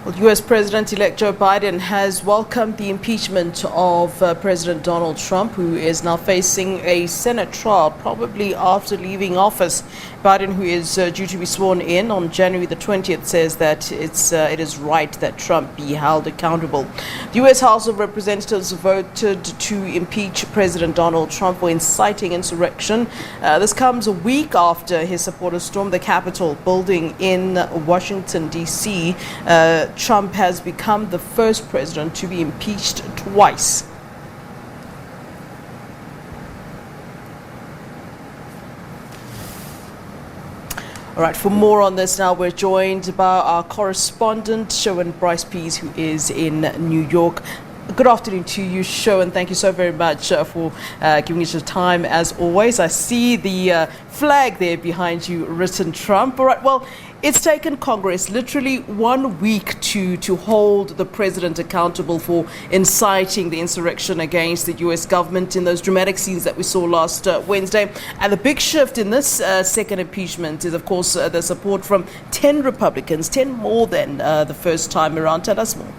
Well, U.S. President-elect Joe Biden has welcomed the impeachment of President Donald Trump, who is now facing a Senate trial, probably after leaving office. Biden, who is due to be sworn in on January the 20th, says that it is right that Trump be held accountable. The U.S. House of Representatives voted to impeach President Donald Trump for inciting insurrection. This comes a week after his supporters stormed the Capitol building in Washington, D.C. Trump has become the first president to be impeached twice. All right, for more on this now, we're joined by our correspondent, Sherwin Bryce-Pease, who is in New York. Good afternoon to you, Sherwin. Thank you so very much for giving us your time, as always. I see the flag there behind you, written Trump. All right, well, it's taken Congress literally 1 week to hold the president accountable for inciting the insurrection against the U.S. government in those dramatic scenes that we saw last Wednesday. And the big shift in this second impeachment is, of course, the support from 10 Republicans, 10 more than the first time around. Tell us more.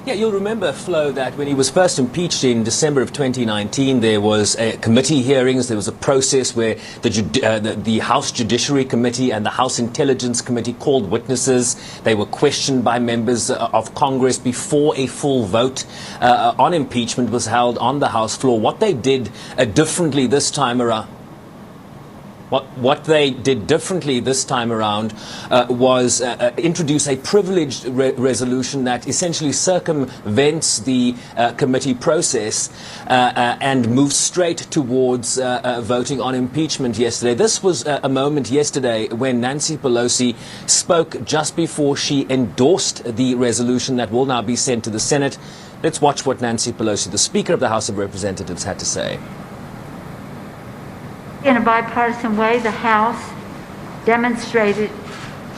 Yeah, you'll remember, Flo, that when he was first impeached in December of 2019, there was committee hearings. There was a process where the House Judiciary Committee and the House Intelligence Committee called witnesses. They were questioned by members of Congress before a full vote on impeachment was held on the House floor. What they did differently this time around. What they did differently this time around was introduce a privileged resolution that essentially circumvents the committee process and moves straight towards voting on impeachment yesterday. This was a moment yesterday when Nancy Pelosi spoke just before she endorsed the resolution that will now be sent to the Senate. Let's watch what Nancy Pelosi, the Speaker of the House of Representatives, had to say. In a bipartisan way, the House demonstrated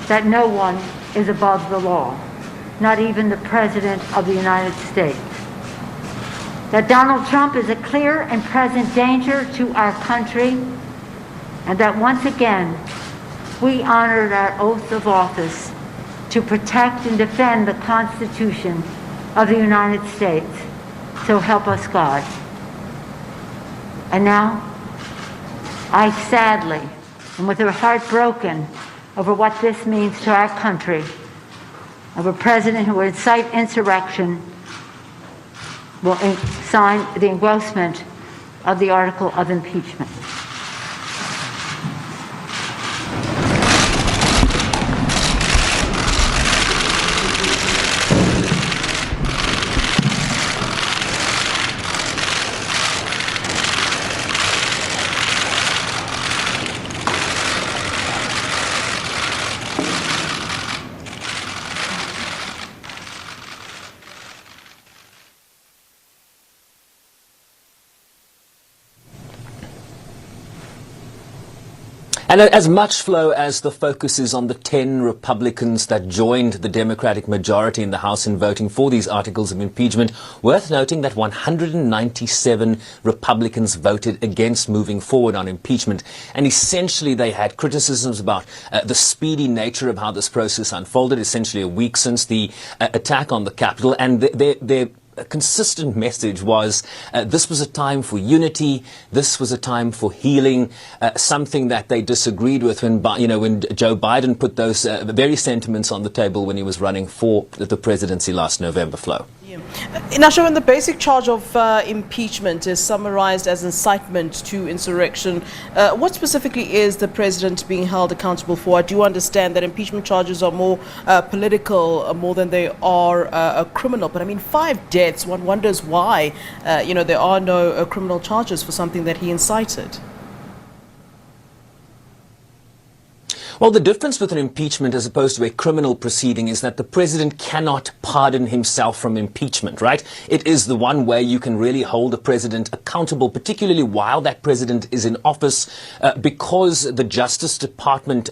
that no one is above the law, not even the President of the United States. That Donald Trump is a clear and present danger to our country, and that once again, we honored our oath of office to protect and defend the Constitution of the United States. So help us God. And now, I sadly, and with a heart broken over what this means to our country, of a president who will incite insurrection, will sign the engrossment of the article of impeachment. And as much, Flo, as the focus is on the 10 Republicans that joined the Democratic majority in the House in voting for these articles of impeachment, worth noting that 197 Republicans voted against moving forward on impeachment. And essentially they had criticisms about the speedy nature of how this process unfolded, essentially a week since the attack on the Capitol. And their a consistent message was this was a time for unity, this was a time for healing, something that they disagreed with when Joe Biden put those very sentiments on the table when he was running for the presidency last November, Flo. Yeah. Now, Sherwin, the basic charge of impeachment is summarized as incitement to insurrection. What specifically is the president being held accountable for? I do understand that impeachment charges are more political, more than they are criminal. But I mean, 5 deaths, one wonders why, there are no criminal charges for something that he incited. Well, the difference with an impeachment as opposed to a criminal proceeding is that the president cannot pardon himself from impeachment, right? It is the one way you can really hold a president accountable, particularly while that president is in office, because the Justice Department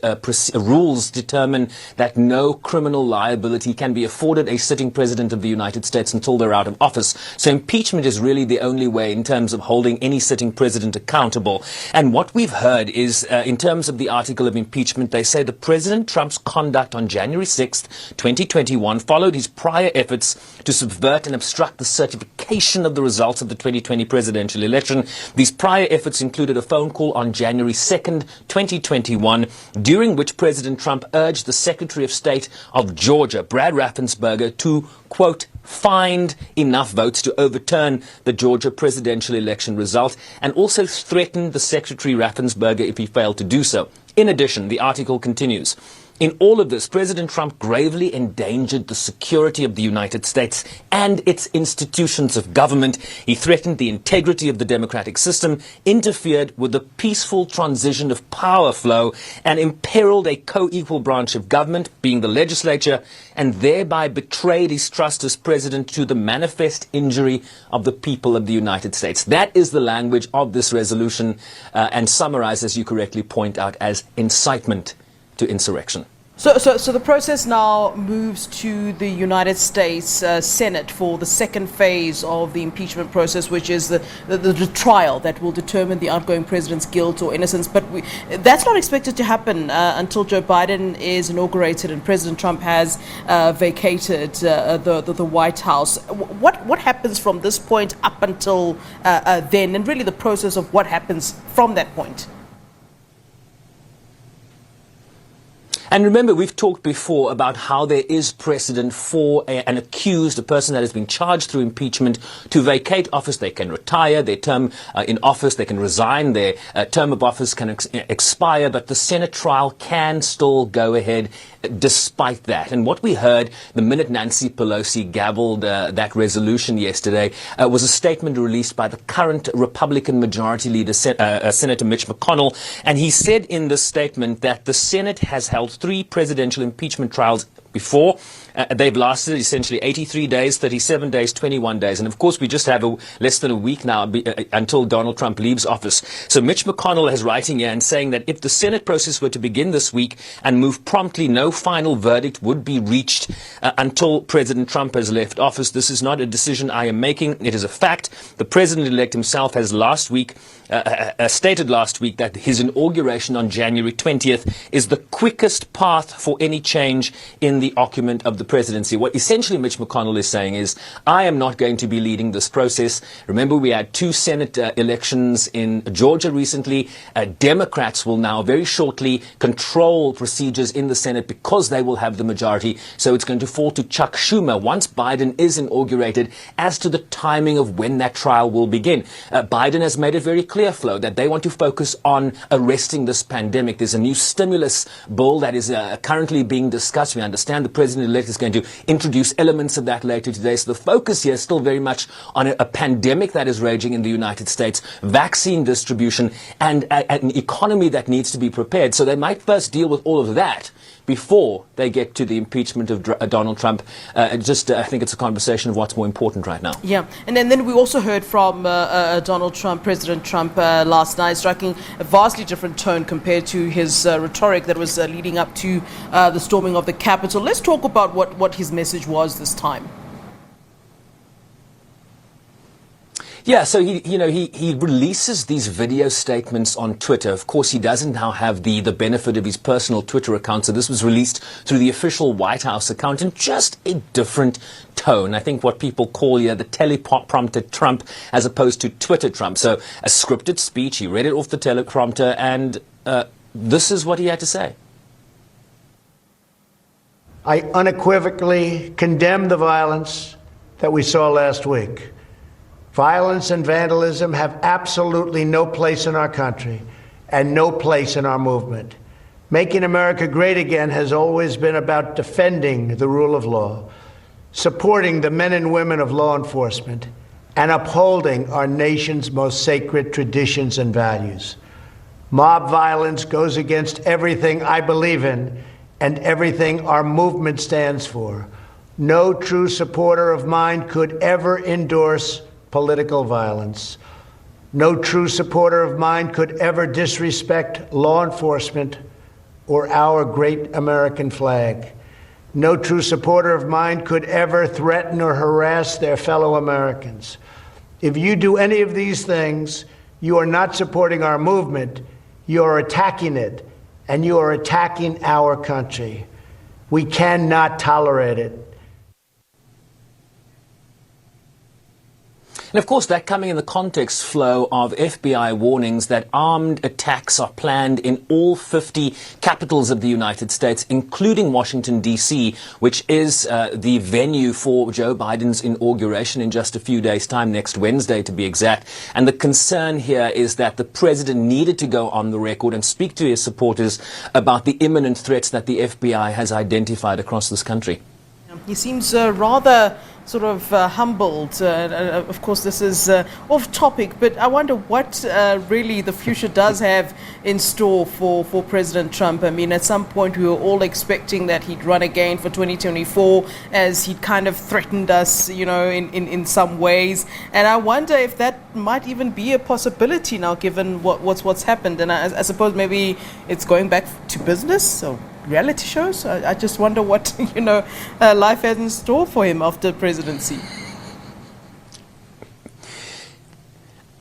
rules determine that no criminal liability can be afforded a sitting president of the United States until they're out of office. So impeachment is really the only way in terms of holding any sitting president accountable. And what we've heard is, in terms of the article of impeachment, they They say the President Trump's conduct on January 6th, 2021 followed his prior efforts to subvert and obstruct the certification of the results of the 2020 presidential election. These prior efforts included a phone call on January 2nd, 2021, during which President Trump urged the Secretary of State of Georgia, Brad Raffensperger, to, quote, find enough votes to overturn the Georgia presidential election result, and also threatened the Secretary Raffensperger if he failed to do so. In addition, the article continues, in all of this, President Trump gravely endangered the security of the United States and its institutions of government. He threatened the integrity of the democratic system, interfered with the peaceful transition of power flow, and imperiled a co-equal branch of government, being the legislature, and thereby betrayed his trust as president to the manifest injury of the people of the United States. That is the language of this resolution, and summarized, as you correctly point out, as incitement to insurrection. So the process now moves to the United States Senate for the second phase of the impeachment process, which is the trial that will determine the outgoing president's guilt or innocence. But that's not expected to happen until Joe Biden is inaugurated and President Trump has vacated the White House. What happens from this point up until then, and really the process of what happens from that point? And remember, we've talked before about how there is precedent for an accused, a person that has been charged through impeachment, to vacate office. They can retire their term in office, they can resign, their term of office can expire, but the Senate trial can still go ahead despite that. And what we heard the minute Nancy Pelosi gavelled that resolution yesterday was a statement released by the current Republican Majority Leader, Senator Mitch McConnell. And he said in this statement that the Senate has held 3 presidential impeachment trials before. They've lasted essentially 83 days, 37 days, 21 days. And of course, we just have less than a week now until Donald Trump leaves office. So Mitch McConnell is writing here and saying that if the Senate process were to begin this week and move promptly, no final verdict would be reached until President Trump has left office. This is not a decision I am making. It is a fact. The president-elect himself has stated last week that his inauguration on January 20th is the quickest path for any change in the occupant of the presidency. What essentially Mitch McConnell is saying is, I am not going to be leading this process. Remember, we had 2 Senate elections in Georgia recently. Democrats will now very shortly control procedures in the Senate because they will have the majority. So it's going to fall to Chuck Schumer once Biden is inaugurated as to the timing of when that trial will begin. Biden has made it very clear, Flo, that they want to focus on arresting this pandemic. There's a new stimulus bill that is currently being discussed. We understand the president-elect is going to introduce elements of that later today. So the focus here is still very much on a pandemic that is raging in the United States, vaccine distribution, and an economy that needs to be prepared. So they might first deal with all of that before they get to the impeachment of Donald Trump. I think it's a conversation of what's more important right now. Yeah, and then we also heard from Donald Trump, President Trump, last night, striking a vastly different tone compared to his rhetoric that was leading up to the storming of the Capitol. Let's talk about what his message was this time. Yeah, so he releases these video statements on Twitter. Of course, he doesn't now have the benefit of his personal Twitter account, so this was released through the official White House account in just a different tone. I think what people call here the teleprompter Trump as opposed to Twitter Trump. So a scripted speech, he read it off the teleprompter, and this is what he had to say. I unequivocally condemn the violence that we saw last week. Violence and vandalism have absolutely no place in our country and no place in our movement. Making America great again has always been about defending the rule of law, supporting the men and women of law enforcement, and upholding our nation's most sacred traditions and values. Mob violence goes against everything I believe in and everything our movement stands for. No true supporter of mine could ever endorse political violence. No true supporter of mine could ever disrespect law enforcement or our great American flag. No true supporter of mine could ever threaten or harass their fellow Americans. If you do any of these things, you are not supporting our movement, you are attacking it, and you are attacking our country. We cannot tolerate it. And of course, that coming in the context flow of FBI warnings that armed attacks are planned in all 50 capitals of the United States, including Washington, D.C., which is the venue for Joe Biden's inauguration in just a few days' time, next Wednesday to be exact. And the concern here is that the president needed to go on the record and speak to his supporters about the imminent threats that the FBI has identified across this country. He seems rather sort of humbled. Of course, this is off topic, but I wonder what really the future does have in store for President Trump. I mean, at some point we were all expecting that he'd run again for 2024, as he'd kind of threatened us, you know, in some ways. And I wonder if that might even be a possibility now, given what's happened. And I suppose maybe it's going back to business, so reality shows. I just wonder what life has in store for him after presidency.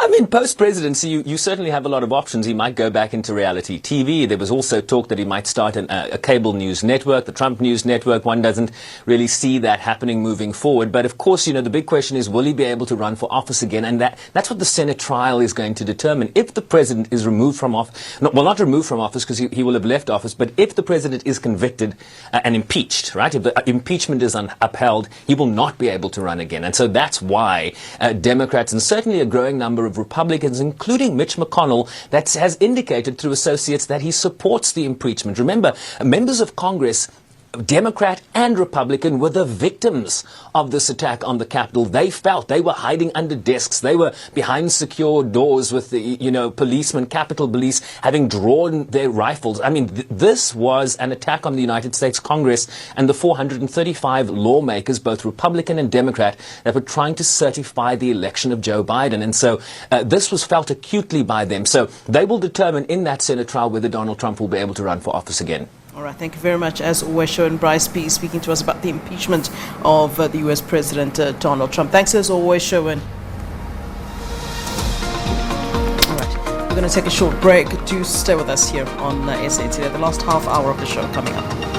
I mean, post-presidency, you certainly have a lot of options. He might go back into reality TV. There was also talk that he might start a cable news network, the Trump News Network. One doesn't really see that happening moving forward. But of course, the big question is, will he be able to run for office again? And that's what the Senate trial is going to determine. If the president is removed from office, not removed from office because he will have left office, but if the president is convicted and impeached, right? If the impeachment is upheld, he will not be able to run again. And so that's why Democrats, and certainly a growing number of Republicans, including Mitch McConnell, that has indicated through associates that he supports the impeachment. Remember, members of Congress, Democrat and Republican, were the victims of this attack on the Capitol. They felt they were hiding under desks. They were behind secure doors with the, policemen, Capitol Police, having drawn their rifles. I mean, this was an attack on the United States Congress and the 435 lawmakers, both Republican and Democrat, that were trying to certify the election of Joe Biden. And so this was felt acutely by them. So they will determine in that Senate trial whether Donald Trump will be able to run for office again. All right, thank you very much. As always, Sherwin Bryce-Pease speaking to us about the impeachment of the U.S. President Donald Trump. Thanks as always, Sherwin. All right, we're going to take a short break. Do stay with us here on SA Today, the last half hour of the show coming up.